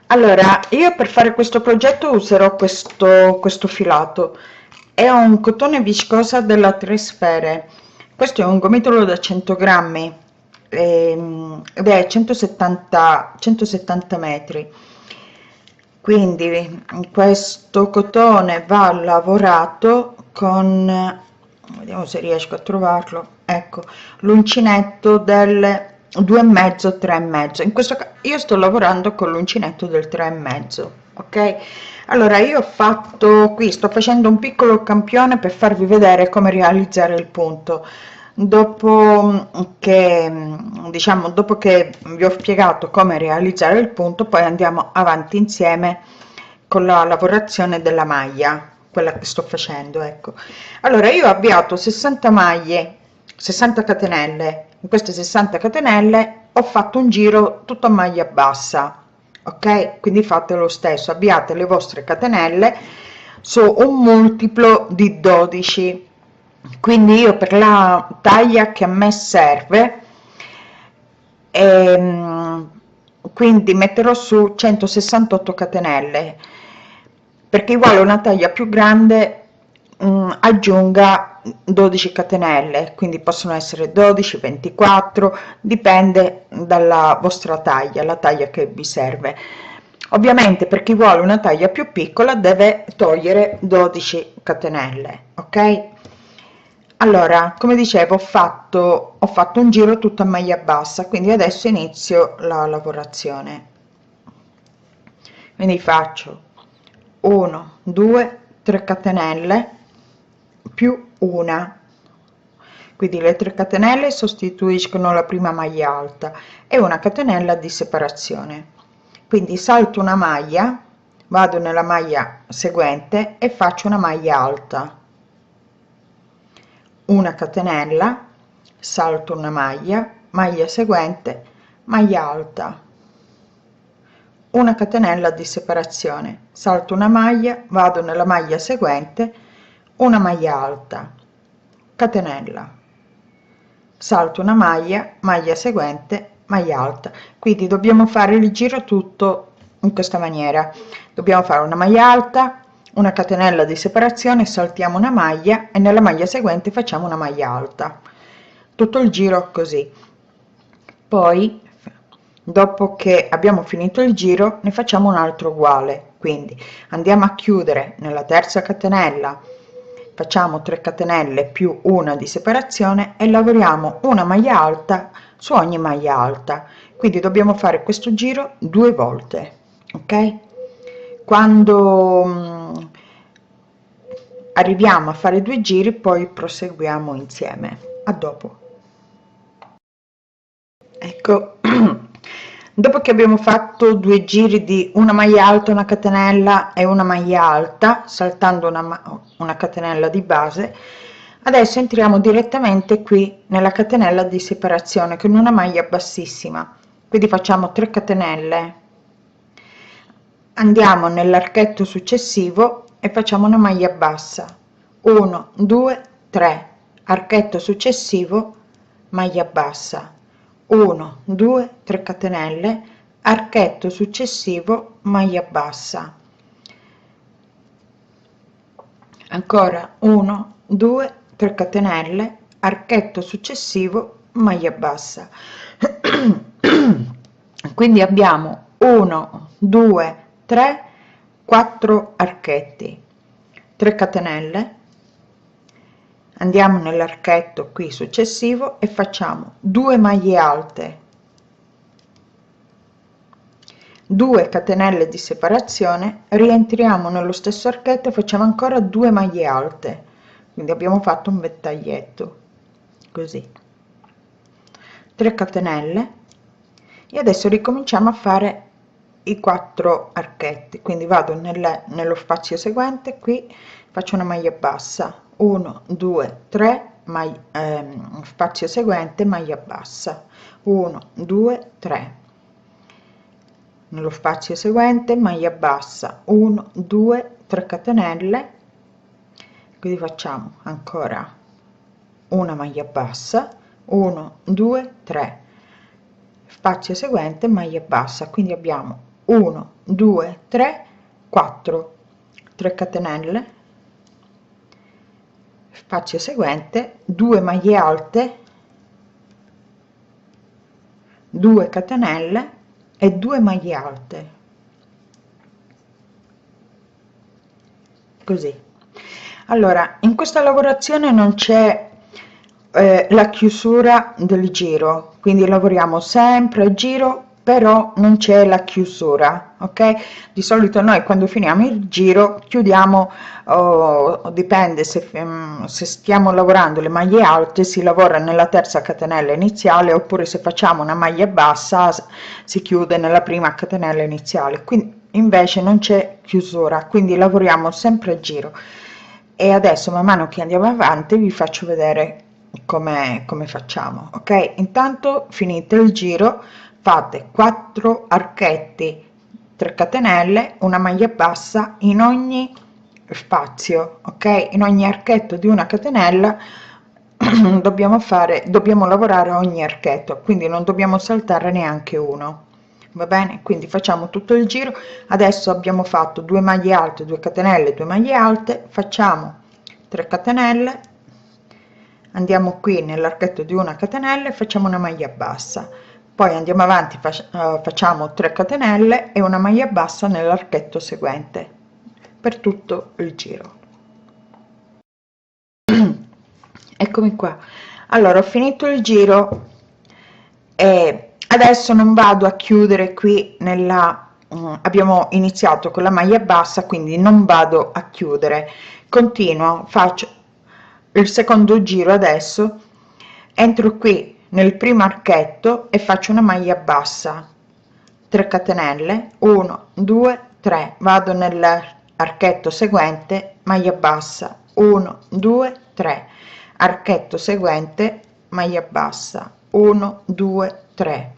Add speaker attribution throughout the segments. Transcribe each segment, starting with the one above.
Speaker 1: Allora, io per fare questo progetto userò questo filato. È un cotone viscosa della Tre Sfere. Questo è un gomitolo da 100 grammi ed è 170 metri. Quindi questo cotone va lavorato con, vediamo se riesco a trovarlo, ecco, l'uncinetto del 2,5, 3,5. In questo caso io sto lavorando con l'uncinetto del 3,5, ok? Allora io ho fatto qui, sto facendo un piccolo campione per farvi vedere come realizzare il punto. Dopo che, diciamo, dopo che vi ho spiegato come realizzare il punto, poi andiamo avanti insieme con la lavorazione della maglia, quella che sto facendo, ecco. Allora io ho avviato 60 maglie, 60 catenelle. In queste 60 catenelle ho fatto un giro tutto a maglia bassa, ok? Quindi fate lo stesso, avviate le vostre catenelle su un multiplo di 12. Quindi io per la taglia che a me serve, quindi metterò su 168 catenelle, perché uguale una taglia più grande aggiunga 12 catenelle, quindi possono essere 12, 24, dipende dalla vostra taglia, la taglia che vi serve. Ovviamente per chi vuole una taglia più piccola deve togliere 12 catenelle, ok? Allora, come dicevo, ho fatto un giro tutto a maglia bassa, quindi adesso inizio la lavorazione. Quindi faccio 1, 2, 3 catenelle più una, quindi le 3 catenelle sostituiscono la prima maglia alta e una catenella di separazione. Quindi salto una maglia, vado nella maglia seguente e faccio una maglia alta, una catenella, salto una maglia seguente, maglia alta, una catenella di separazione, salto una maglia, vado nella maglia seguente, una maglia alta, catenella, salto una maglia seguente, maglia alta. Quindi dobbiamo fare il giro tutto in questa maniera. Dobbiamo fare una maglia alta, una catenella di separazione, saltiamo una maglia e nella maglia seguente facciamo una maglia alta. Tutto il giro così. Poi, dopo che abbiamo finito il giro, ne facciamo un altro uguale. Quindi andiamo a chiudere nella terza catenella, facciamo 3 catenelle più una di separazione e lavoriamo una maglia alta su ogni maglia alta. Quindi dobbiamo fare questo giro 2 volte, ok? Quando arriviamo a fare 2 giri, poi proseguiamo insieme. A dopo. Ecco, dopo che abbiamo fatto 2 giri di una maglia alta, una catenella e una maglia alta, saltando una catenella di base, adesso entriamo direttamente qui nella catenella di separazione con una maglia bassissima. Quindi facciamo 3 catenelle, andiamo nell'archetto successivo e facciamo una maglia bassa, 1, 2, 3, archetto successivo, maglia bassa, 1, 2, 3 catenelle, archetto successivo, maglia bassa, ancora 1, 2, 3 catenelle, archetto successivo, maglia bassa. Quindi abbiamo 1, 2, 3, 4 archetti, 3 catenelle, andiamo nell'archetto qui successivo e facciamo 2 maglie alte, 2 catenelle di separazione, rientriamo nello stesso archetto e facciamo ancora 2 maglie alte, quindi abbiamo fatto un ventaglietto così, 3 catenelle e adesso ricominciamo a fare i 4 archetti, quindi vado nello spazio seguente, qui faccio una maglia bassa, 1, 2, 3, spazio seguente, maglia bassa, 1, 2, 3, nello spazio seguente maglia bassa, 1, 2, 3 catenelle, quindi facciamo ancora una maglia bassa, 1, 2, 3, spazio seguente, maglia bassa, quindi abbiamo 1 2 3 4, 3 catenelle, spazio seguente, 2 maglie alte, 2 catenelle e 2 maglie alte, così. Allora, in questa lavorazione non c'è la chiusura del giro, quindi lavoriamo sempre a giro, però non c'è la chiusura, ok? Di solito noi quando finiamo il giro chiudiamo, dipende se stiamo lavorando le maglie alte si lavora nella terza catenella iniziale, oppure se facciamo una maglia bassa si chiude nella prima catenella iniziale, quindi invece non c'è chiusura, quindi lavoriamo sempre a giro. E adesso man mano che andiamo avanti vi faccio vedere come facciamo, ok? Intanto finite il giro fate 4 archetti, 3 catenelle, una maglia bassa in ogni spazio, ok? In ogni archetto di una catenella dobbiamo lavorare ogni archetto, quindi non dobbiamo saltare neanche uno, va bene? Quindi facciamo tutto il giro. Adesso abbiamo fatto 2 maglie alte, 2 catenelle, 2 maglie alte, facciamo 3 catenelle, andiamo qui nell'archetto di una catenella e facciamo una maglia bassa, poi andiamo avanti, facciamo 3 catenelle e una maglia bassa nell'archetto seguente per tutto il giro. Eccomi qua. Allora ho finito il giro e adesso non vado a chiudere qui nella abbiamo iniziato con la maglia bassa, quindi non vado a chiudere, continuo, faccio il secondo giro. Adesso entro qui nel primo archetto e faccio una maglia bassa, 3 catenelle, 1 2 3, vado nell'archetto seguente, maglia bassa, 1 2 3, archetto seguente, maglia bassa, 1 2 3,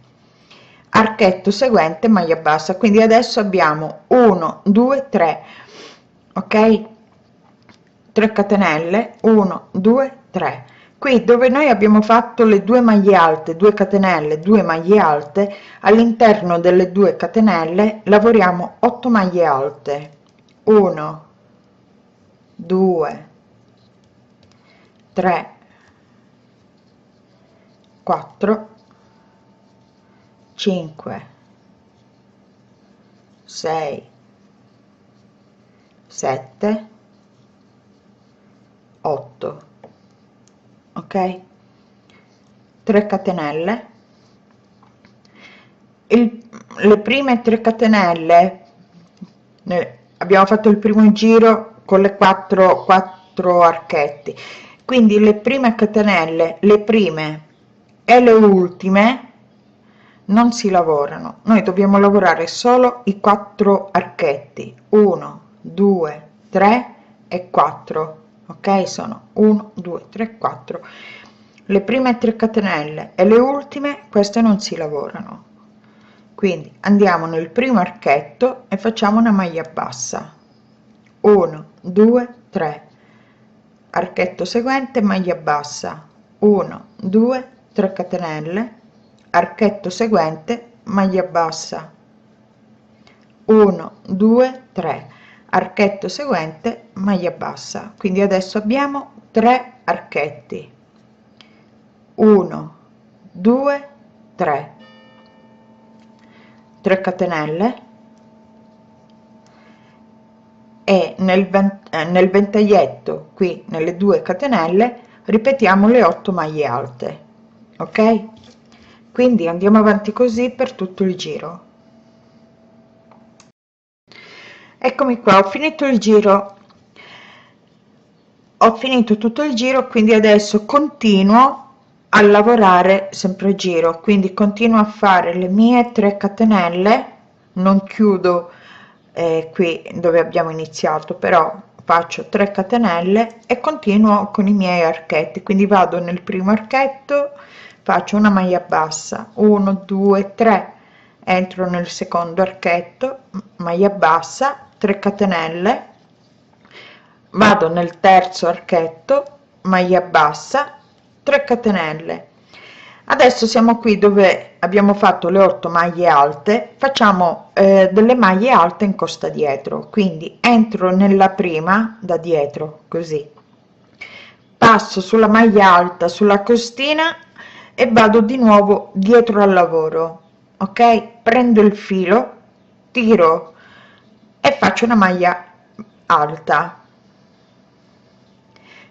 Speaker 1: archetto seguente, maglia bassa. Quindi adesso abbiamo 1 2 3, ok, 3 catenelle, 1 2 3. Qui dove noi abbiamo fatto le 2 maglie alte, 2 catenelle, 2 maglie alte, all'interno delle 2 catenelle lavoriamo 8 maglie alte, 1 2 3 4 5 6 7 8, ok, 3 catenelle, le prime 3 catenelle abbiamo fatto il primo giro con le 4 archetti, quindi le prime catenelle, le prime e le ultime non si lavorano, noi dobbiamo lavorare solo i 4 archetti, 1 2 3 e 4, ok? Sono 1 2 3 4, le prime 3 catenelle e le ultime queste non si lavorano, quindi andiamo nel primo archetto e facciamo una maglia bassa, 1 2 3, archetto seguente, maglia bassa, 1 2 3 catenelle, archetto seguente, maglia bassa, 1 2 3, archetto seguente, maglia bassa. Quindi adesso abbiamo 3 archetti, 1 2 3, 3 catenelle e nel ventaglietto qui nelle 2 catenelle ripetiamo le 8 maglie alte, ok? Quindi andiamo avanti così per tutto il giro. Eccomi qua, ho finito il giro, ho finito tutto il giro, quindi adesso continuo a lavorare sempre a giro, quindi continuo a fare le mie 3 catenelle, non chiudo qui dove abbiamo iniziato, però faccio 3 catenelle e continuo con i miei archetti, quindi vado nel primo archetto, faccio una maglia bassa, 1 2 3, entro nel secondo archetto, maglia bassa, 3 catenelle, vado nel terzo archetto, maglia bassa, 3 catenelle, Adesso siamo qui dove abbiamo fatto le 8 maglie alte, facciamo delle maglie alte in costa dietro, quindi entro nella prima da dietro, così, passo sulla maglia alta sulla costina e vado di nuovo dietro al lavoro, ok? Prendo il filo, tiro e faccio una maglia alta,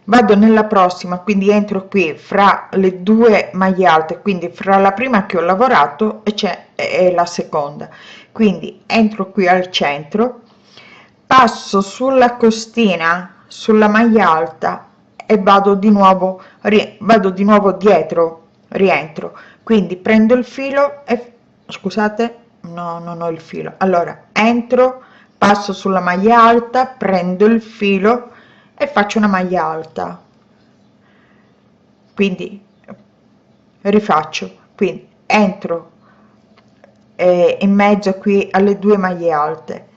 Speaker 1: vado nella prossima, quindi entro qui fra le due maglie alte, quindi fra la prima che ho lavorato e c'è la seconda, quindi entro qui al centro, passo sulla costina sulla maglia alta e vado di nuovo dietro, rientro, quindi prendo il filo e scusate, no, non ho il filo, allora entro, passo sulla maglia alta, prendo il filo e faccio una maglia alta, quindi rifaccio, quindi entro in mezzo qui alle due maglie alte,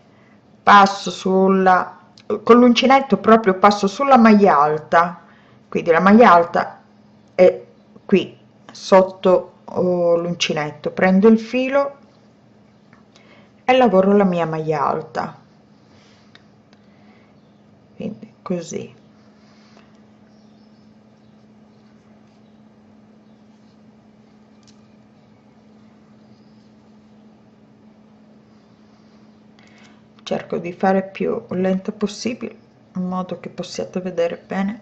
Speaker 1: passo sulla con l'uncinetto, proprio passo sulla maglia alta, quindi la maglia alta è qui sotto l'uncinetto, prendo il filo e lavoro la mia maglia alta, quindi così. Cerco di fare più lento possibile in modo che possiate vedere bene.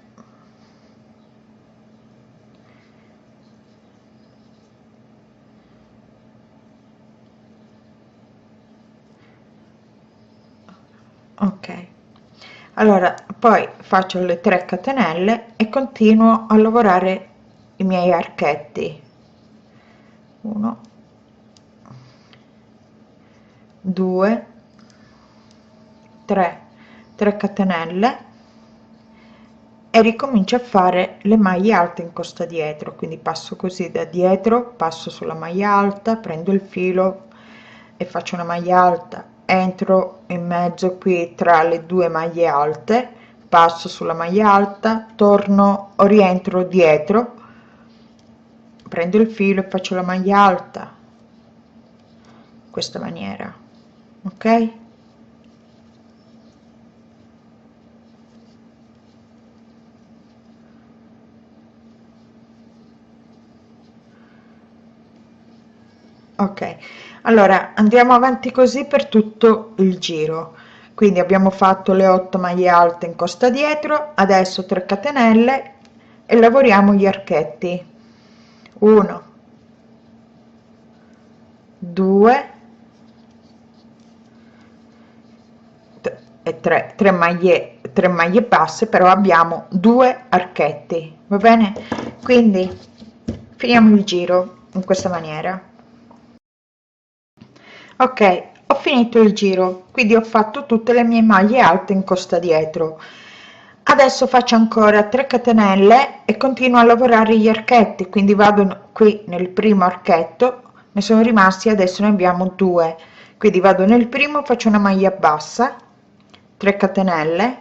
Speaker 1: Ok, allora poi faccio le 3 catenelle e continuo a lavorare i miei archetti. 1, 2, 3 catenelle e ricomincio a fare le maglie alte in costa dietro, quindi passo così da dietro, passo sulla maglia alta, prendo il filo e faccio una maglia alta, entro in mezzo qui tra le due maglie alte, passo sulla maglia alta, torno o rientro dietro, prendo il filo e faccio la maglia alta, in questa maniera, ok? Ok, allora andiamo avanti così per tutto il giro, quindi abbiamo fatto le 8 maglie alte in costa dietro, adesso 3 catenelle e lavoriamo gli archetti. 1, 2 e 3, 3 maglie basse, però abbiamo 2 archetti, va bene? Quindi finiamo il giro in questa maniera. Ok, ho finito il giro, quindi ho fatto tutte le mie maglie alte in costa dietro. Adesso faccio ancora 3 catenelle e continuo a lavorare gli archetti, quindi vado qui nel primo archetto, ne sono rimasti, adesso ne abbiamo 2, quindi vado nel primo, faccio una maglia bassa, 3 catenelle,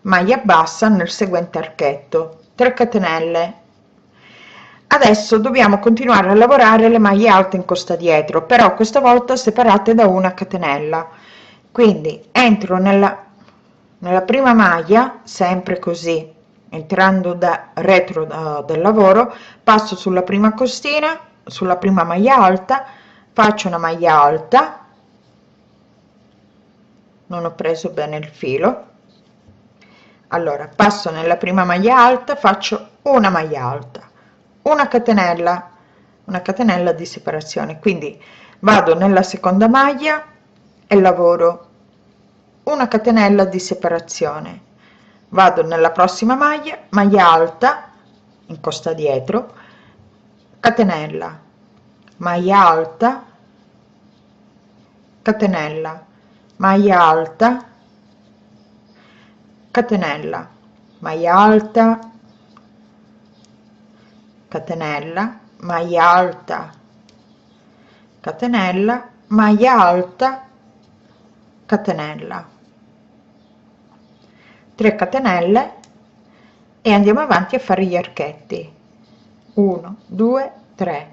Speaker 1: maglia bassa nel seguente archetto, 3 catenelle. Adesso dobbiamo continuare a lavorare le maglie alte in costa dietro, però questa volta separate da una catenella, quindi entro nella prima maglia, sempre così, entrando da retro del lavoro, passo sulla prima costina, sulla prima maglia alta, faccio una maglia alta, non ho preso bene il filo, allora passo nella prima maglia alta, faccio una maglia alta, una catenella di separazione, quindi vado nella seconda maglia e lavoro una catenella di separazione, vado nella prossima maglia alta in costa dietro, catenella, maglia alta, catenella, maglia alta, catenella, maglia alta, catenella, maglia alta, catenella, maglia alta, catenella, 3 catenelle e andiamo avanti a fare gli archetti. 1 2 3,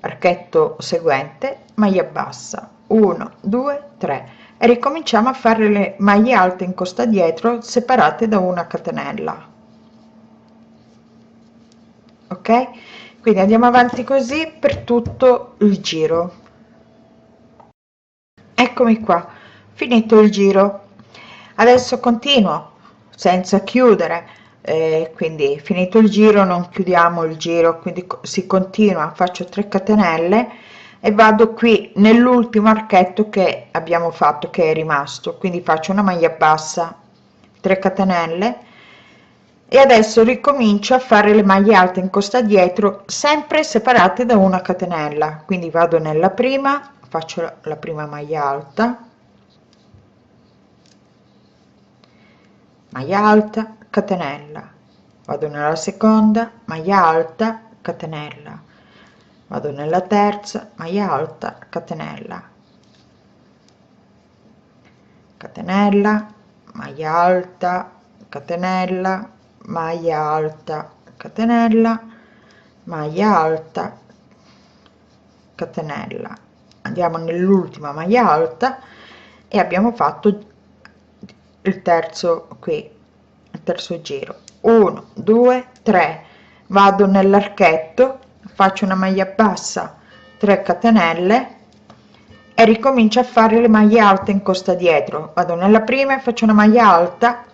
Speaker 1: archetto seguente, maglia bassa, 1 2 3, e ricominciamo a fare le maglie alte in costa dietro separate da una catenella. Ok, quindi andiamo avanti così per tutto il giro. Eccomi qua, finito il giro. Adesso continuo senza chiudere, quindi finito il giro non chiudiamo il giro, quindi si continua, faccio 3 catenelle e vado qui nell'ultimo archetto che abbiamo fatto, che è rimasto, quindi faccio una maglia bassa, 3 catenelle, e adesso ricomincio a fare le maglie alte in costa dietro sempre separate da una catenella, quindi vado nella prima, faccio la prima maglia alta, maglia alta, catenella, vado nella seconda, maglia alta, catenella, vado nella terza, maglia alta, catenella, catenella, maglia alta, catenella, maglia alta, catenella, maglia alta, catenella. Andiamo nell'ultima maglia alta e abbiamo fatto il terzo qui, il terzo giro. 1 2 3, vado nell'archetto, faccio una maglia bassa, 3 catenelle e ricomincio a fare le maglie alte in costa dietro. Vado nella prima e faccio una maglia alta,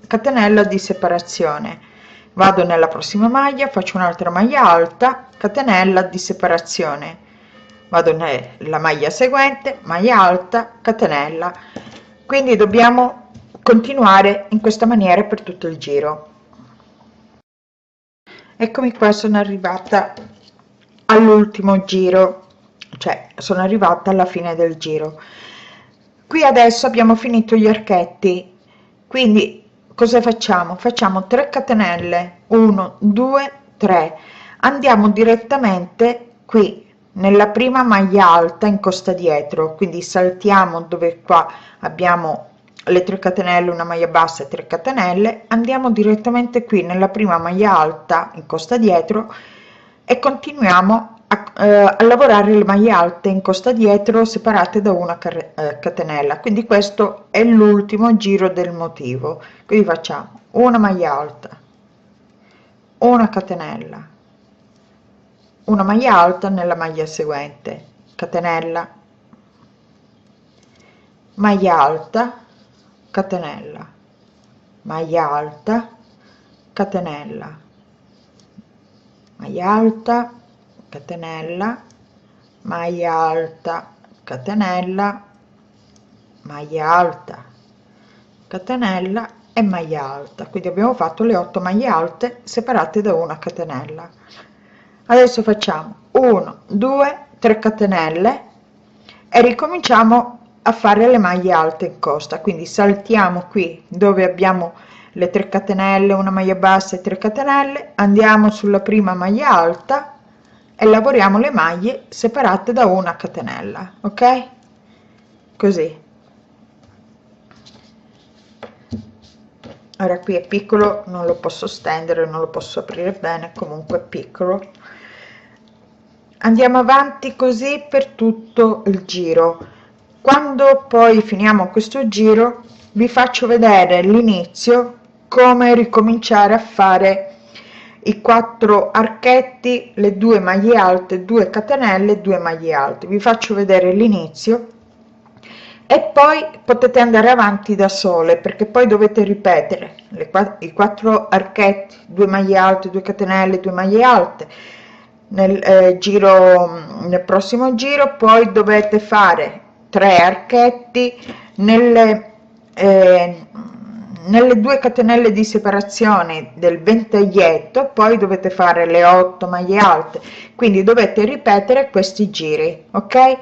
Speaker 1: catenella di separazione, vado nella prossima maglia, faccio un'altra maglia alta, catenella di separazione, vado nella maglia seguente, maglia alta, catenella. Quindi dobbiamo continuare in questa maniera per tutto il giro. Eccomi qua, sono arrivata all'ultimo giro, cioè sono arrivata alla fine del giro. Qui adesso abbiamo finito gli archetti, quindi cosa facciamo? Facciamo 3 catenelle, 1 2 3, andiamo direttamente qui nella prima maglia alta in costa dietro, quindi saltiamo dove qua abbiamo le 3 catenelle, una maglia bassa e 3 catenelle, andiamo direttamente qui nella prima maglia alta in costa dietro e continuiamo a lavorare le maglie alte in costa dietro separate da una catenella. Quindi questo è l'ultimo giro del motivo, quindi facciamo una maglia alta, una catenella, una maglia alta nella maglia seguente, catenella, maglia alta, catenella, maglia alta, catenella, maglia alta, catenella, maglia alta, catenella, maglia alta, catenella e maglia alta. Quindi abbiamo fatto le 8 maglie alte separate da una catenella. Adesso facciamo 1 2 3 catenelle e ricominciamo a fare le maglie alte in costa, quindi saltiamo qui dove abbiamo le 3 catenelle, una maglia bassa e 3 catenelle, andiamo sulla prima maglia alta e lavoriamo le maglie separate da una catenella, ok? Così. Ora qui è piccolo, non lo posso stendere, non lo posso aprire bene, comunque è piccolo. Andiamo avanti così per tutto il giro. Quando poi finiamo questo giro vi faccio vedere l'inizio, come ricominciare a fare i 4 archetti, le 2 maglie alte, 2 catenelle, 2 maglie alte. Vi faccio vedere l'inizio e poi potete andare avanti da sole, perché poi dovete ripetere i 4 archetti, 2 maglie alte, 2 catenelle, 2 maglie alte nel prossimo giro. Poi dovete fare 3 archetti nelle 2 catenelle di separazione del ventaglietto, poi dovete fare le 8 maglie alte, quindi dovete ripetere questi giri, ok?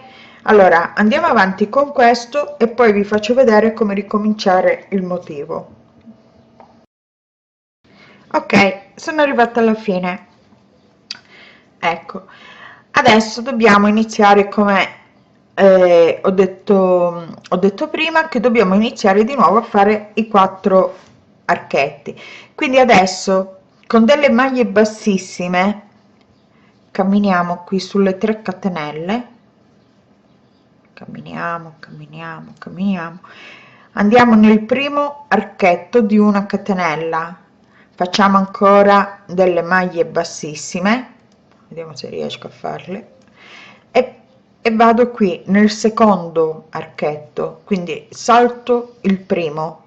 Speaker 1: Allora andiamo avanti con questo e poi vi faccio vedere come ricominciare il motivo. Ok, sono arrivata alla fine. Ecco, adesso dobbiamo iniziare, come ho detto prima, che dobbiamo iniziare di nuovo a fare i 4 archetti. Quindi adesso con delle maglie bassissime camminiamo qui sulle 3 catenelle, camminiamo, andiamo nel primo archetto di una catenella, facciamo ancora delle maglie bassissime, vediamo se riesco a farle, e vado qui nel secondo archetto, quindi salto il primo.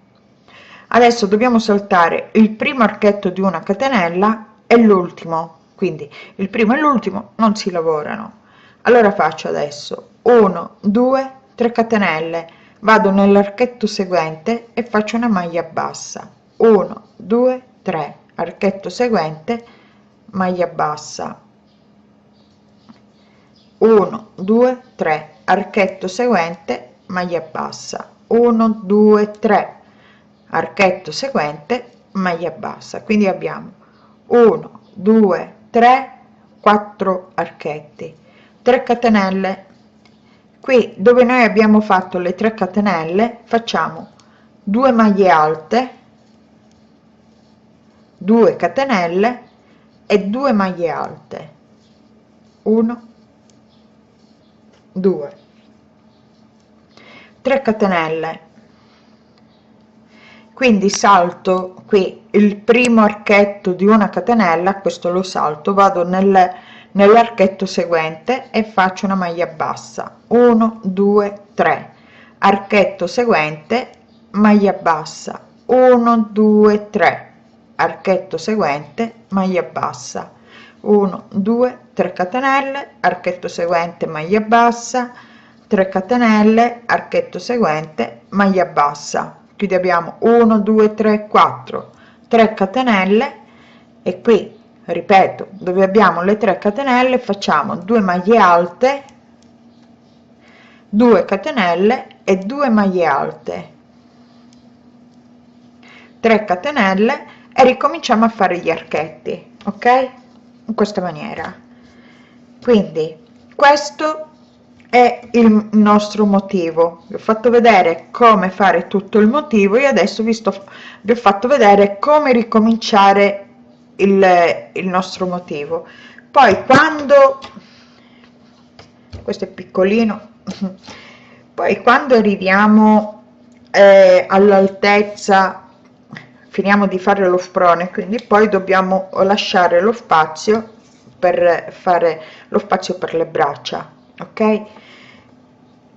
Speaker 1: Adesso dobbiamo saltare il primo archetto di una catenella e l'ultimo, quindi il primo e l'ultimo non si lavorano. Allora faccio adesso 1 2 3 catenelle, vado nell'archetto seguente e faccio una maglia bassa, 1 2 3, archetto seguente, maglia bassa, 1 2 3, archetto seguente, maglia bassa, 1 2 3, archetto seguente, maglia bassa. Quindi abbiamo 1 2 3 4 archetti, 3 catenelle. Qui dove noi abbiamo fatto le 3 catenelle facciamo 2 maglie alte, 2 catenelle e 2 maglie alte, 1 2 3 catenelle, quindi salto qui il primo archetto di una catenella, questo lo salto, vado nell'archetto seguente e faccio una maglia bassa, 1 2 3, archetto seguente, maglia bassa, 1 2 3, archetto seguente, maglia bassa, 1 2 3 catenelle, archetto seguente, maglia bassa, 3 catenelle, archetto seguente, maglia bassa. Quindi abbiamo 1 2 3 4, 3 catenelle, e qui ripeto, dove abbiamo le 3 catenelle facciamo 2 maglie alte, 2 catenelle e 2 maglie alte, 3 catenelle, e ricominciamo a fare gli archetti, ok, in questa maniera. Quindi questo è il nostro motivo. Vi ho fatto vedere come fare tutto il motivo e adesso vi ho fatto vedere come ricominciare il nostro motivo. Poi quando questo è piccolino, poi quando arriviamo all'altezza, finiamo di fare lo sprone, quindi poi dobbiamo lasciare lo spazio per fare lo spazio per le braccia, ok?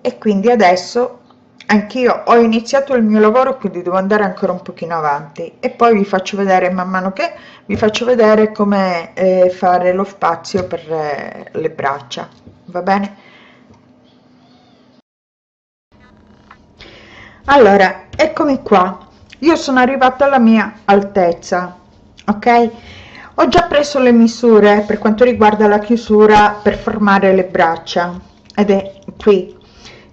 Speaker 1: E quindi adesso anch'io ho iniziato il mio lavoro, quindi devo andare ancora un pochino avanti e poi vi faccio vedere, man mano che vi faccio vedere come fare lo spazio per le braccia, va bene? Allora, eccomi qua, io sono arrivata alla mia altezza, ok? Ho già preso le misure per quanto riguarda la chiusura per formare le braccia ed è qui,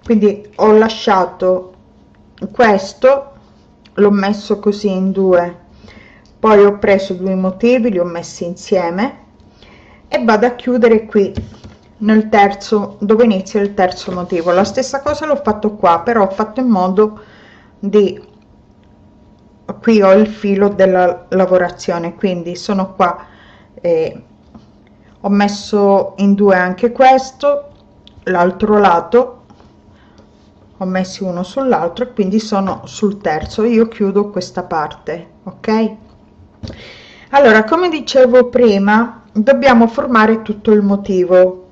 Speaker 1: quindi ho lasciato questo, l'ho messo così in due, poi ho preso 2 motivi, li ho messi insieme e vado a chiudere qui nel terzo, dove inizia il terzo motivo. La stessa cosa l'ho fatto qua, però ho fatto in modo di, qui ho il filo della lavorazione, quindi sono qua, ho messo in due anche questo, l'altro lato ho messi uno sull'altro e quindi sono sul terzo. Io chiudo questa parte, ok? Allora, come dicevo prima, dobbiamo formare tutto il motivo,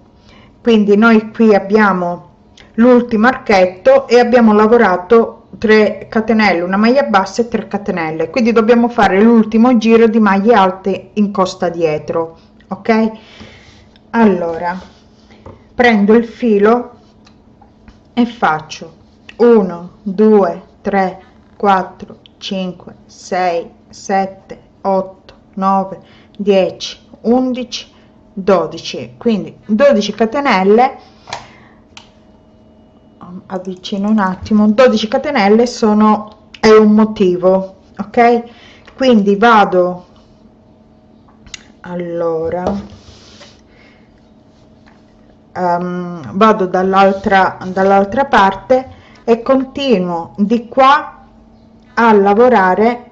Speaker 1: quindi noi qui abbiamo l'ultimo archetto e abbiamo lavorato 3 catenelle, una maglia bassa e 3 catenelle, quindi dobbiamo fare l'ultimo giro di maglie alte in costa dietro, ok? Allora prendo il filo e faccio 1 2 3 4 5 6 7 8 9 10 11 12, quindi 12 catenelle, avvicino un attimo, 12 catenelle sono, è un motivo, ok? Quindi vado, allora vado dall'altra parte e continuo di qua a lavorare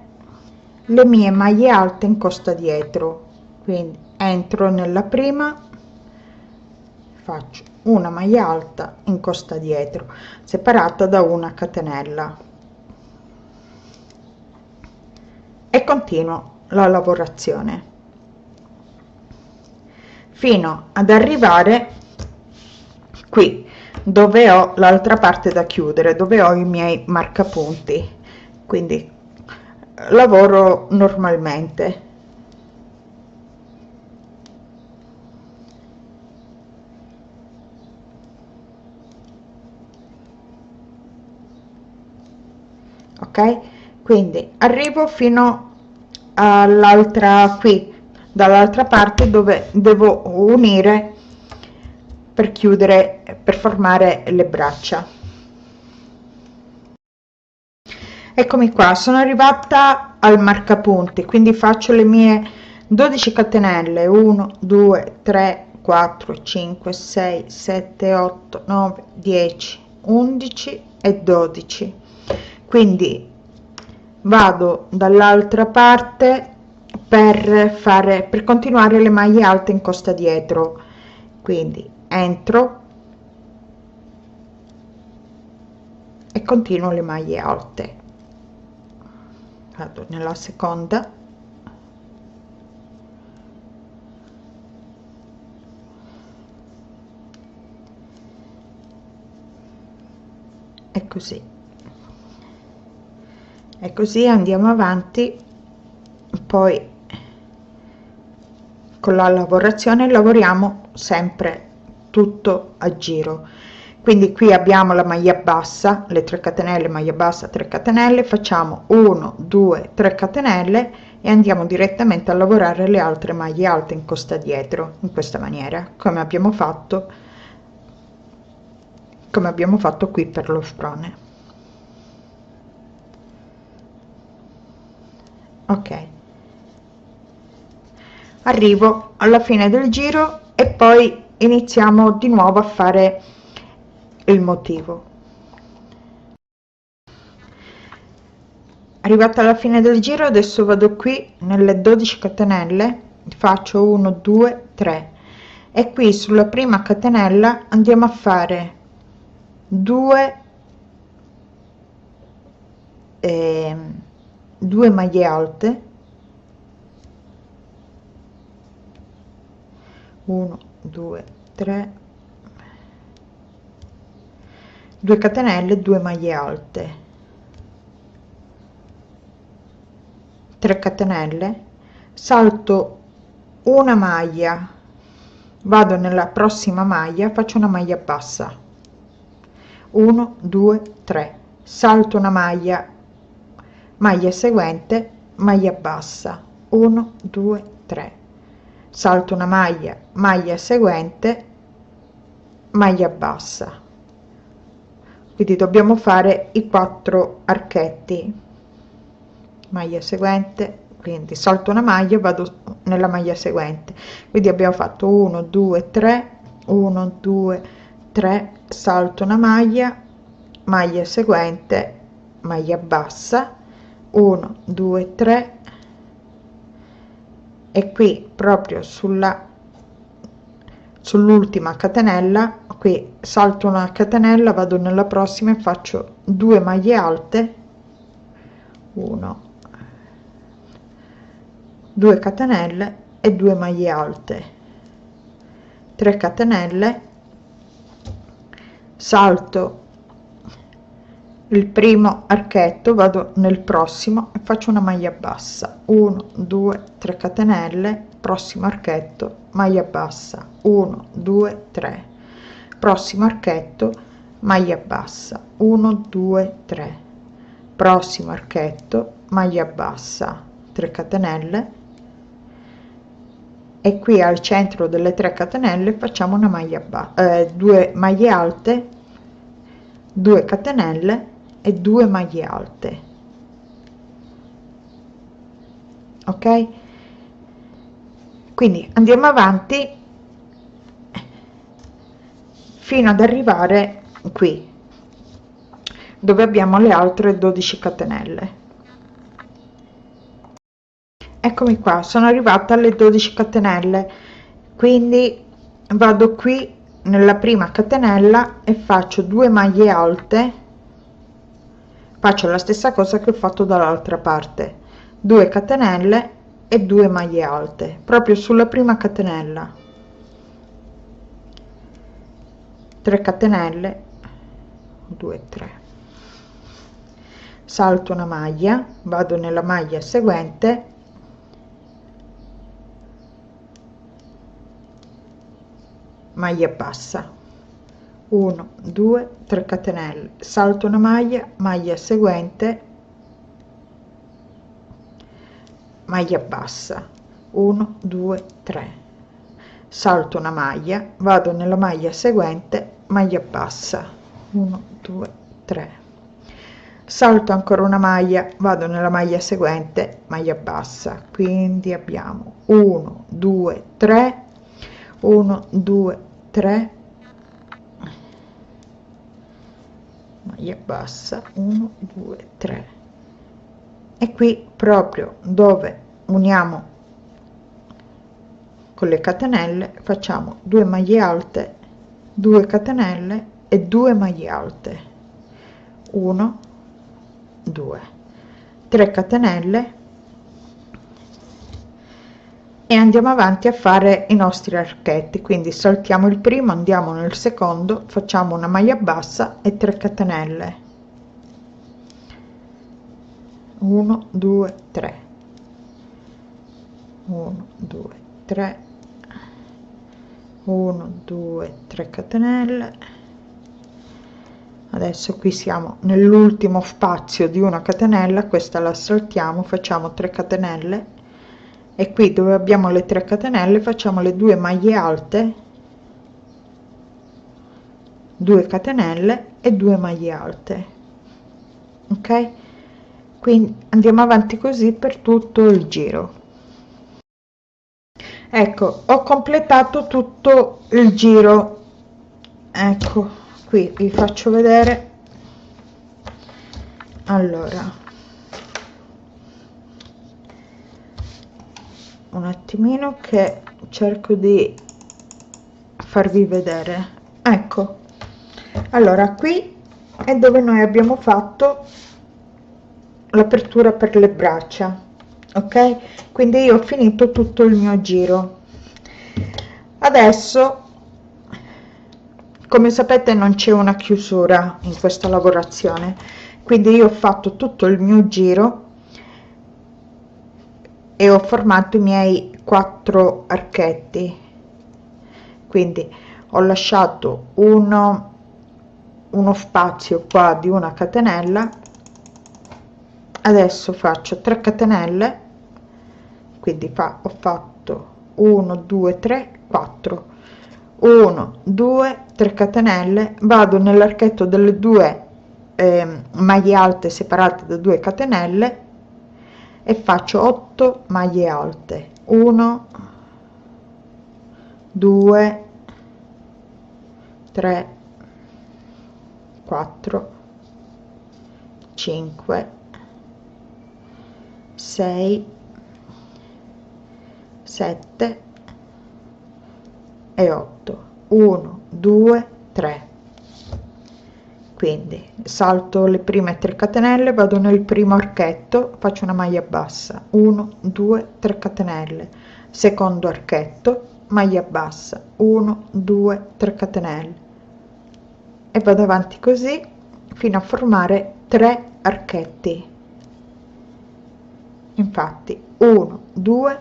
Speaker 1: le mie maglie alte in costa dietro, quindi entro nella prima, faccio una maglia alta in costa dietro separata da una catenella e continuo la lavorazione fino ad arrivare qui dove ho l'altra parte da chiudere, dove ho i miei marcapunti, quindi lavoro normalmente. Ok, quindi arrivo fino all'altra qui, dall'altra parte dove devo unire per chiudere, per formare le braccia. Eccomi qua, sono arrivata al marcapunti, quindi faccio le mie 12 catenelle, 1 2 3 4 5 6 7 8 9 10 11 e 12. Quindi vado dall'altra parte per continuare le maglie alte in costa dietro, quindi entro e continuo le maglie alte, vado nella seconda e così andiamo avanti. Poi con la lavorazione lavoriamo sempre tutto a giro, quindi qui abbiamo la maglia bassa, le 3 catenelle, maglia bassa, 3 catenelle, facciamo 1 2 3 catenelle e andiamo direttamente a lavorare le altre maglie alte in costa dietro in questa maniera, come abbiamo fatto qui per lo sprone. Ok, arrivo alla fine del giro e poi iniziamo di nuovo a fare il motivo. Arrivata alla fine del giro, adesso vado qui nelle 12 catenelle, faccio 1 2 3 e qui sulla prima catenella andiamo a fare 2 maglie alte, 1 2 3, 2 catenelle, 2 maglie alte, 3 catenelle, salto una maglia, vado nella prossima maglia, faccio una maglia bassa, 1 2 3, salto una maglia, maglia seguente, maglia bassa, 1 2 3, salto una maglia seguente, maglia bassa, quindi dobbiamo fare i 4 archetti, maglia seguente, quindi salto una maglia, vado nella maglia seguente, quindi abbiamo fatto 1 2 3, 1 2 3, salto una maglia seguente, maglia bassa, 1 2 3 e qui proprio sull'ultima catenella, qui salto una catenella, vado nella prossima e faccio 2 maglie alte, 1 2 catenelle e 2 maglie alte, 3 catenelle, salto il primo archetto, vado nel prossimo e faccio una maglia bassa, 1 2 3 catenelle, prossimo archetto, maglia bassa, 1 2 3, prossimo archetto, maglia bassa, 1 2 3, prossimo archetto, maglia bassa, 3 catenelle e qui al centro delle 3 catenelle facciamo una maglia bassa, 2 maglie alte, 2 catenelle e 2 maglie alte. Ok, quindi andiamo avanti fino ad arrivare qui dove abbiamo le altre 12 catenelle. Eccomi qua, sono arrivata alle 12 catenelle, quindi vado qui nella prima catenella e faccio 2 maglie alte, faccio la stessa cosa che ho fatto dall'altra parte, 2 catenelle e 2 maglie alte proprio sulla prima catenella, 3 catenelle, 2, 3, salto una maglia, vado nella maglia seguente, maglia bassa, 1, 2, 3 catenelle, salto una maglia seguente, maglia bassa, 1, 2, 3, salto una maglia, vado nella maglia seguente, maglia bassa, 1, 2, 3, salto ancora una maglia, vado nella maglia seguente, maglia bassa, quindi abbiamo 1, 2, 3, 1, 2, 3, maglia bassa, 1, 2, 3, e qui proprio dove uniamo con le catenelle facciamo 2 maglie alte, 2 catenelle e 2 maglie alte, 1, 2, 3 catenelle, e andiamo avanti a fare i nostri archetti. Quindi saltiamo il primo, andiamo nel secondo, facciamo una maglia bassa e 3 catenelle, 1, 2, 3, 1, 2, 3, 1, 2, 3 catenelle. Adesso qui siamo nell'ultimo spazio di una catenella, questa la saltiamo, facciamo 3 catenelle, e qui dove abbiamo le 3 catenelle facciamo le 2 maglie alte, 2 catenelle e 2 maglie alte, ok? Quindi andiamo avanti così per tutto il giro. Ecco, ho completato tutto il giro, ecco qui vi faccio vedere. Allora, un attimino che cerco di farvi vedere, ecco. Allora, qui è dove noi abbiamo fatto l'apertura per le braccia, ok? Quindi io ho finito tutto il mio giro. Adesso, come sapete, non c'è una chiusura in questa lavorazione, quindi io ho fatto tutto il mio giro e ho formato i miei 4 archetti. Quindi ho lasciato uno spazio qua di una catenella, adesso faccio 3 catenelle, quindi ho fatto 1, 2, 3, 4, 1, 2, 3 catenelle, vado nell'archetto delle 2 maglie alte separate da 2 catenelle e faccio 8 maglie alte, 1, 2, 3, 4, 5, 6, 7 e 8, 1, 2, 3. Quindi salto le prime 3 catenelle, vado nel primo archetto, faccio una maglia bassa, 1, 2, 3 catenelle, secondo archetto, maglia bassa, 1, 2, 3 catenelle, e vado avanti così fino a formare 3 archetti. Infatti 1, 2,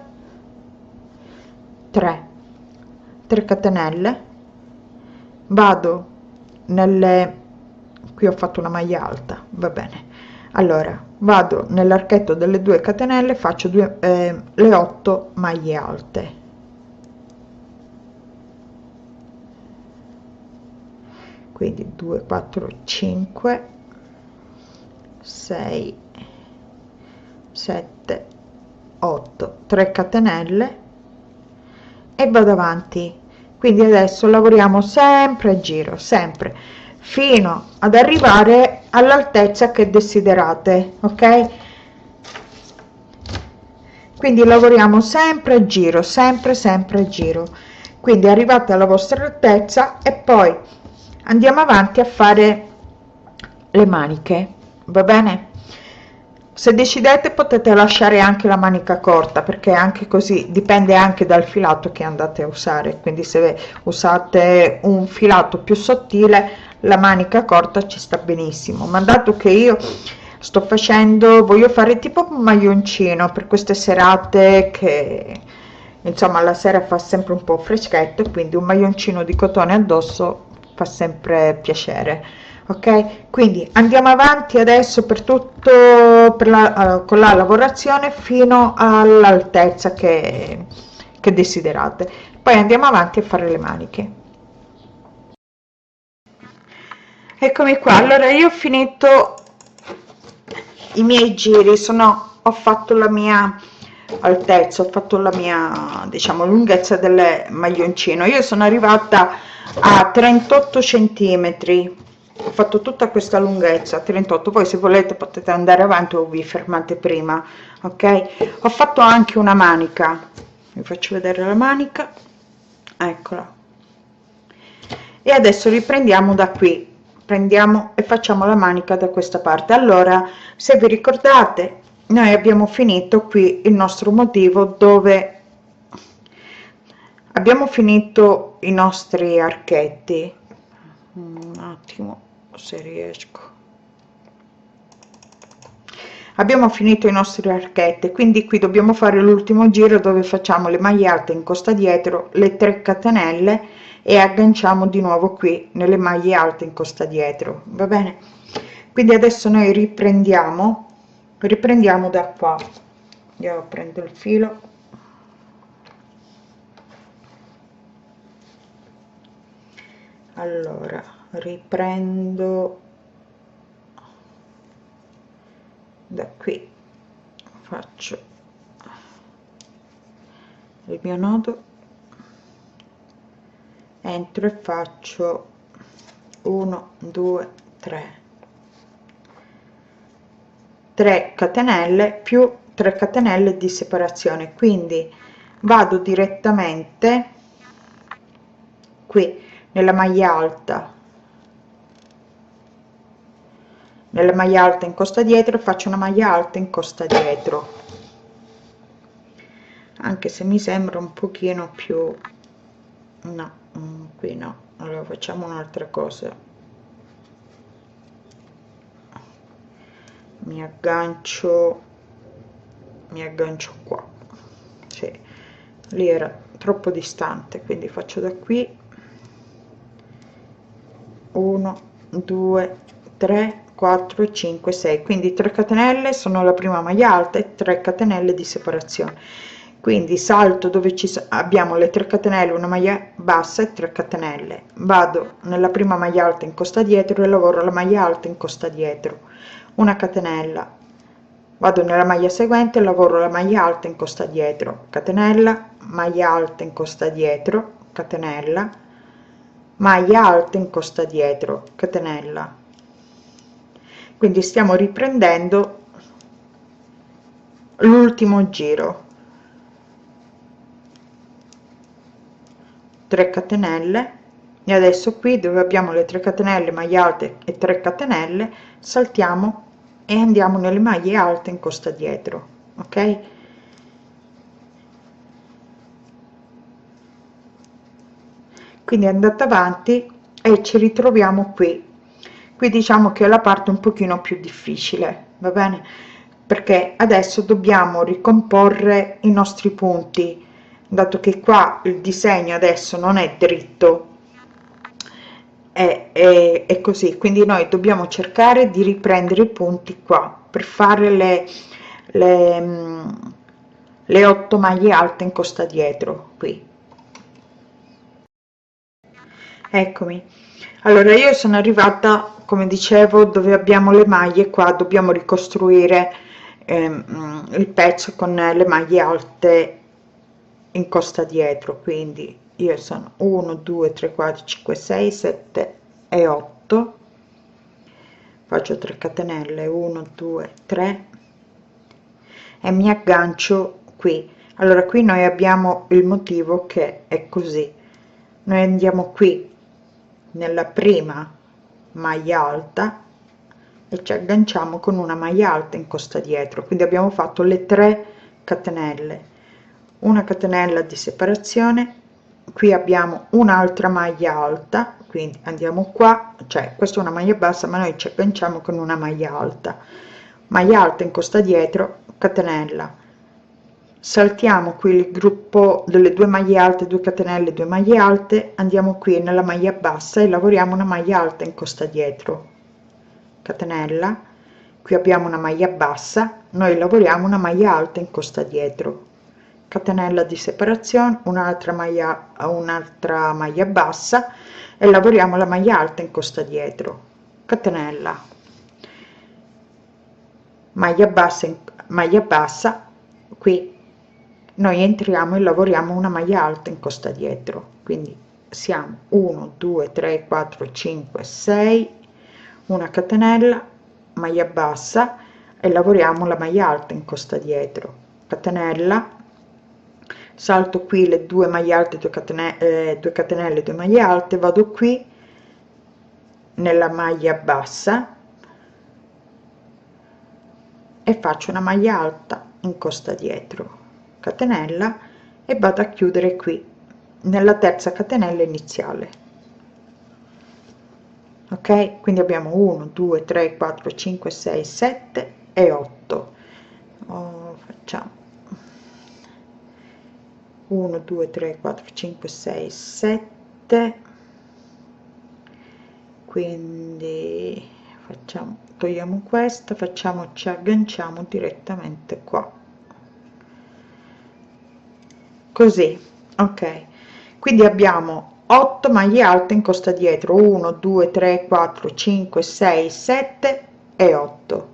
Speaker 1: 3 catenelle, vado nelle, qui ho fatto una maglia alta, va bene, allora vado nell'archetto delle 2 catenelle, faccio le 8 maglie alte, quindi 2, 4, 5, 6, 7, 8, 3 catenelle e vado avanti. Quindi adesso lavoriamo sempre a giro, sempre fino ad arrivare all'altezza che desiderate, ok? Quindi lavoriamo sempre a giro, sempre a giro. quindi arrivate alla vostra altezza e poi andiamo avanti a fare le maniche, va bene? Se decidete potete lasciare anche la manica corta, perché anche così dipende anche dal filato che andate a usare, quindi se usate un filato più sottile la manica corta ci sta benissimo, ma dato che io sto facendo, voglio fare tipo un maglioncino per queste serate che insomma la sera fa sempre un po' freschetto, quindi un maglioncino di cotone addosso fa sempre piacere. Ok, quindi andiamo avanti adesso per tutto con la lavorazione fino all'altezza che desiderate, poi andiamo avanti a fare le maniche. Eccomi qua, allora io ho finito i miei giri, ho fatto la mia altezza, ho fatto la mia, diciamo, lunghezza del maglioncino. Io sono arrivata a 38 centimetri, ho fatto tutta questa lunghezza 38, poi se volete potete andare avanti o vi fermate prima. Ok, ho fatto anche una manica, vi faccio vedere la manica, eccola, e adesso riprendiamo da qui, prendiamo e facciamo la manica da questa parte. Allora, se vi ricordate, noi abbiamo finito qui il nostro motivo dove abbiamo finito i nostri archetti. Un attimo se riesco, abbiamo finito i nostri archetti, quindi qui dobbiamo fare l'ultimo giro dove facciamo le maglie alte in costa dietro, le 3 catenelle e agganciamo di nuovo qui nelle maglie alte in costa dietro, va bene? Quindi adesso noi riprendiamo da qua. Io prendo il filo, allora riprendo da qui, faccio il mio nodo, entro e faccio 1 2 3 catenelle più 3 catenelle di separazione, quindi vado direttamente qui nella maglia alta in costa dietro, faccio una maglia alta in costa dietro, anche se mi sembra un pochino più, no, qui no, allora facciamo un'altra cosa, mi aggancio qua, sì, lì era troppo distante, quindi faccio da qui 1 2 3 4 5 6, quindi 3 catenelle sono la prima maglia alta e 3 catenelle di separazione, quindi salto dove abbiamo le 3 catenelle, una maglia bassa e 3 catenelle, vado nella prima maglia alta in costa dietro e lavoro la maglia alta in costa dietro, una catenella, vado nella maglia seguente e lavoro la maglia alta in costa dietro, catenella, maglia alta in costa dietro, catenella, maglia alta in costa dietro, catenella. Quindi stiamo riprendendo l'ultimo giro, 3 catenelle, e adesso qui dove abbiamo le 3 catenelle, maglie alte e 3 catenelle, saltiamo e andiamo nelle maglie alte in costa dietro. Ok, quindi andate avanti e ci ritroviamo qui. Diciamo che è la parte un pochino più difficile, va bene, perché adesso dobbiamo ricomporre i nostri punti, dato che qua il disegno adesso non è dritto, è così, quindi noi dobbiamo cercare di riprendere i punti qua per fare le 8 maglie alte in costa dietro qui. Eccomi, allora io sono arrivata, come dicevo, dove abbiamo le maglie, qua dobbiamo ricostruire il pezzo con le maglie alte in costa dietro, quindi io sono 1 2 3 4 5 6 7 e 8, faccio 3 catenelle, 1 2 3 e mi aggancio qui. Allora qui noi abbiamo il motivo che è così, noi andiamo qui nella prima maglia alta e ci agganciamo con una maglia alta in costa dietro, quindi abbiamo fatto le 3 catenelle, una catenella di separazione, qui abbiamo un'altra maglia alta, quindi andiamo qua, cioè questa è una maglia bassa ma noi ci agganciamo con una maglia alta in costa dietro, catenella, saltiamo qui il gruppo delle 2 maglie alte, 2 catenelle, 2 maglie alte, andiamo qui nella maglia bassa e lavoriamo una maglia alta in costa dietro, catenella, qui abbiamo una maglia bassa, noi lavoriamo una maglia alta in costa dietro, catenella di separazione, un'altra maglia bassa e lavoriamo la maglia alta in costa dietro, catenella, maglia bassa, qui noi entriamo e lavoriamo una maglia alta in costa dietro, quindi siamo 1 2 3 4 5 6, una catenella, maglia bassa e lavoriamo la maglia alta in costa dietro, catenella, salto qui le 2 maglie alte, 2 catenelle, 2 maglie alte, vado qui nella maglia bassa e faccio una maglia alta in costa dietro, catenella e vado a chiudere qui nella terza catenella iniziale. Ok, quindi abbiamo 1 2 3 4 5 6 7 e 8. Facciamo 1 2 3 4 5 6 7, quindi facciamo, togliamo questa, facciamo, ci agganciamo direttamente qua, così. Ok, quindi abbiamo 8 maglie alte in costa dietro, 1 2 3 4 5 6 7 e 8.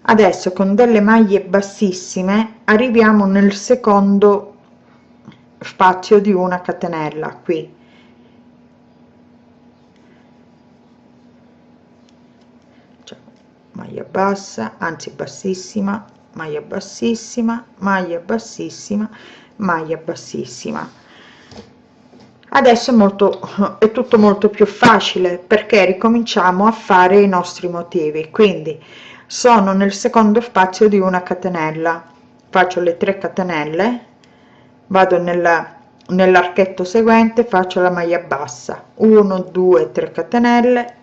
Speaker 1: Adesso con delle maglie bassissime arriviamo nel secondo spazio di una catenella, qui cioè, maglia bassa, anzi bassissima, maglia bassissima, maglia bassissima, maglia bassissima. Adesso è tutto molto più facile perché ricominciamo a fare i nostri motivi, quindi sono nel secondo spazio di una catenella, faccio le 3 catenelle, vado nell'archetto seguente, faccio la maglia bassa, 1 2 3 catenelle,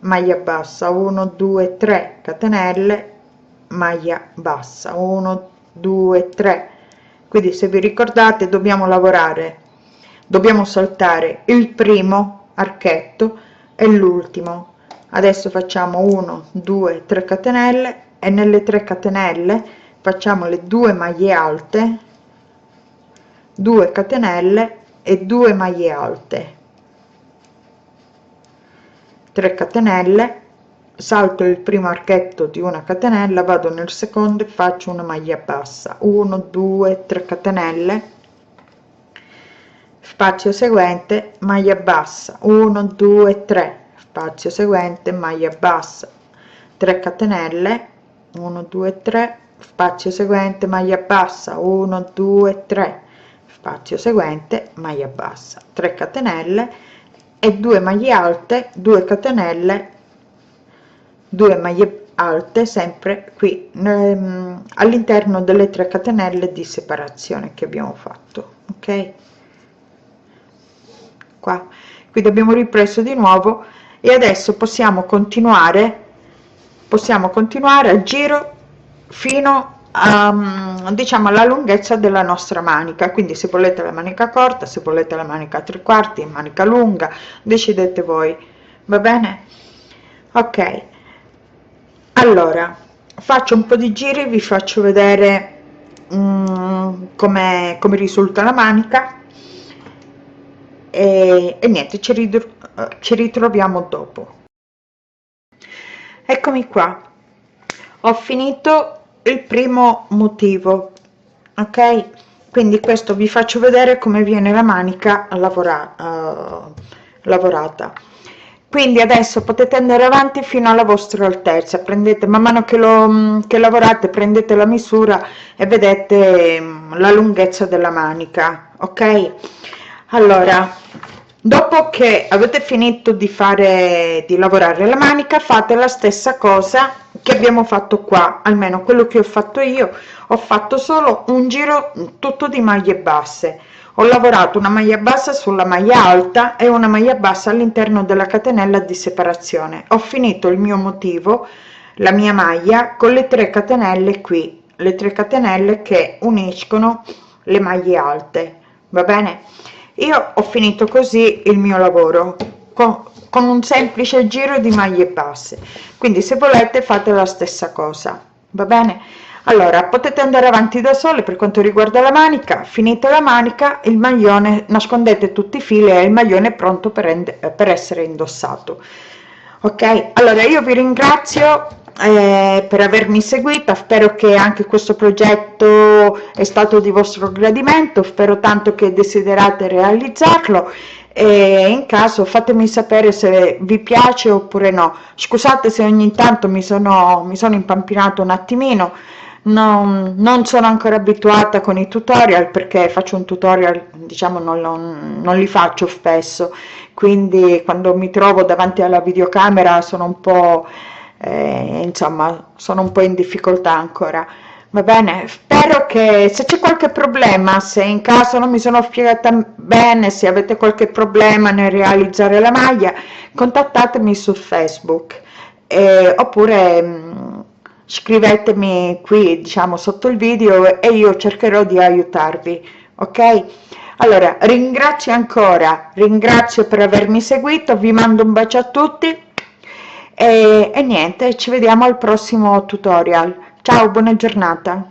Speaker 1: maglia bassa, 1 2 3 catenelle, maglia bassa, 1 2 3. Quindi se vi ricordate dobbiamo saltare il primo archetto e l'ultimo. Adesso facciamo 1 2 3 catenelle e nelle 3 catenelle facciamo le 2 maglie alte, 2 catenelle e 2 maglie alte, 3 catenelle, salto il primo archetto di una catenella, vado nel secondo e faccio una maglia bassa, 1 2 3 catenelle, spazio seguente, maglia bassa, 1 2 3, spazio seguente, maglia bassa, 3 catenelle, 1 2 3, spazio seguente, maglia bassa, 1 2 3, spazio seguente, maglia bassa, 3 catenelle e 2 maglie alte, 2 catenelle, 2 maglie alte sempre qui all'interno delle 3 catenelle di separazione che abbiamo fatto. Ok, qua quindi abbiamo ripreso di nuovo e adesso possiamo continuare a giro fino a diciamo alla lunghezza della nostra manica, quindi se volete la manica corta, se volete la manica a 3/4, manica lunga, decidete voi, va bene? Ok, allora faccio un po' di giri, vi faccio vedere come risulta la manica e niente, ci ritroviamo dopo. Eccomi qua, ho finito il primo motivo, ok, quindi questo vi faccio vedere come viene la manica lavorata. Quindi adesso potete andare avanti fino alla vostra altezza, prendete man mano che lavorate, prendete la misura e vedete la lunghezza della manica, ok. Allora, dopo che avete finito di lavorare la manica, fate la stessa cosa che abbiamo fatto qua, almeno quello che ho fatto io. Ho fatto solo un giro tutto di maglie basse. Ho lavorato una maglia bassa sulla maglia alta e una maglia bassa all'interno della catenella di separazione. Ho finito il mio motivo, la mia maglia, con le 3 catenelle qui, le 3 catenelle che uniscono le maglie alte, va bene? Io ho finito così il mio lavoro con un semplice giro di maglie basse, quindi se volete fate la stessa cosa, va bene? Allora, potete andare avanti da sole per quanto riguarda la manica. Finita la manica, il maglione, nascondete tutti i fili e il maglione è pronto per essere indossato. Ok, allora io vi ringrazio per avermi seguita, spero che anche questo progetto è stato di vostro gradimento, spero tanto che desiderate realizzarlo e in caso fatemi sapere se vi piace oppure no. Scusate se ogni tanto mi sono impampinato un attimino, non sono ancora abituata con i tutorial perché faccio un tutorial, diciamo, non li faccio spesso, quindi quando mi trovo davanti alla videocamera sono un po', insomma, sono un po' in difficoltà ancora. Va bene, spero che se c'è qualche problema, se in caso non mi sono spiegata bene, se avete qualche problema nel realizzare la maglia, contattatemi su Facebook oppure scrivetemi qui, diciamo, sotto il video e io cercherò di aiutarvi, ok? Allora, ringrazio per avermi seguito, vi mando un bacio a tutti e niente, ci vediamo al prossimo tutorial. Ciao, buona giornata.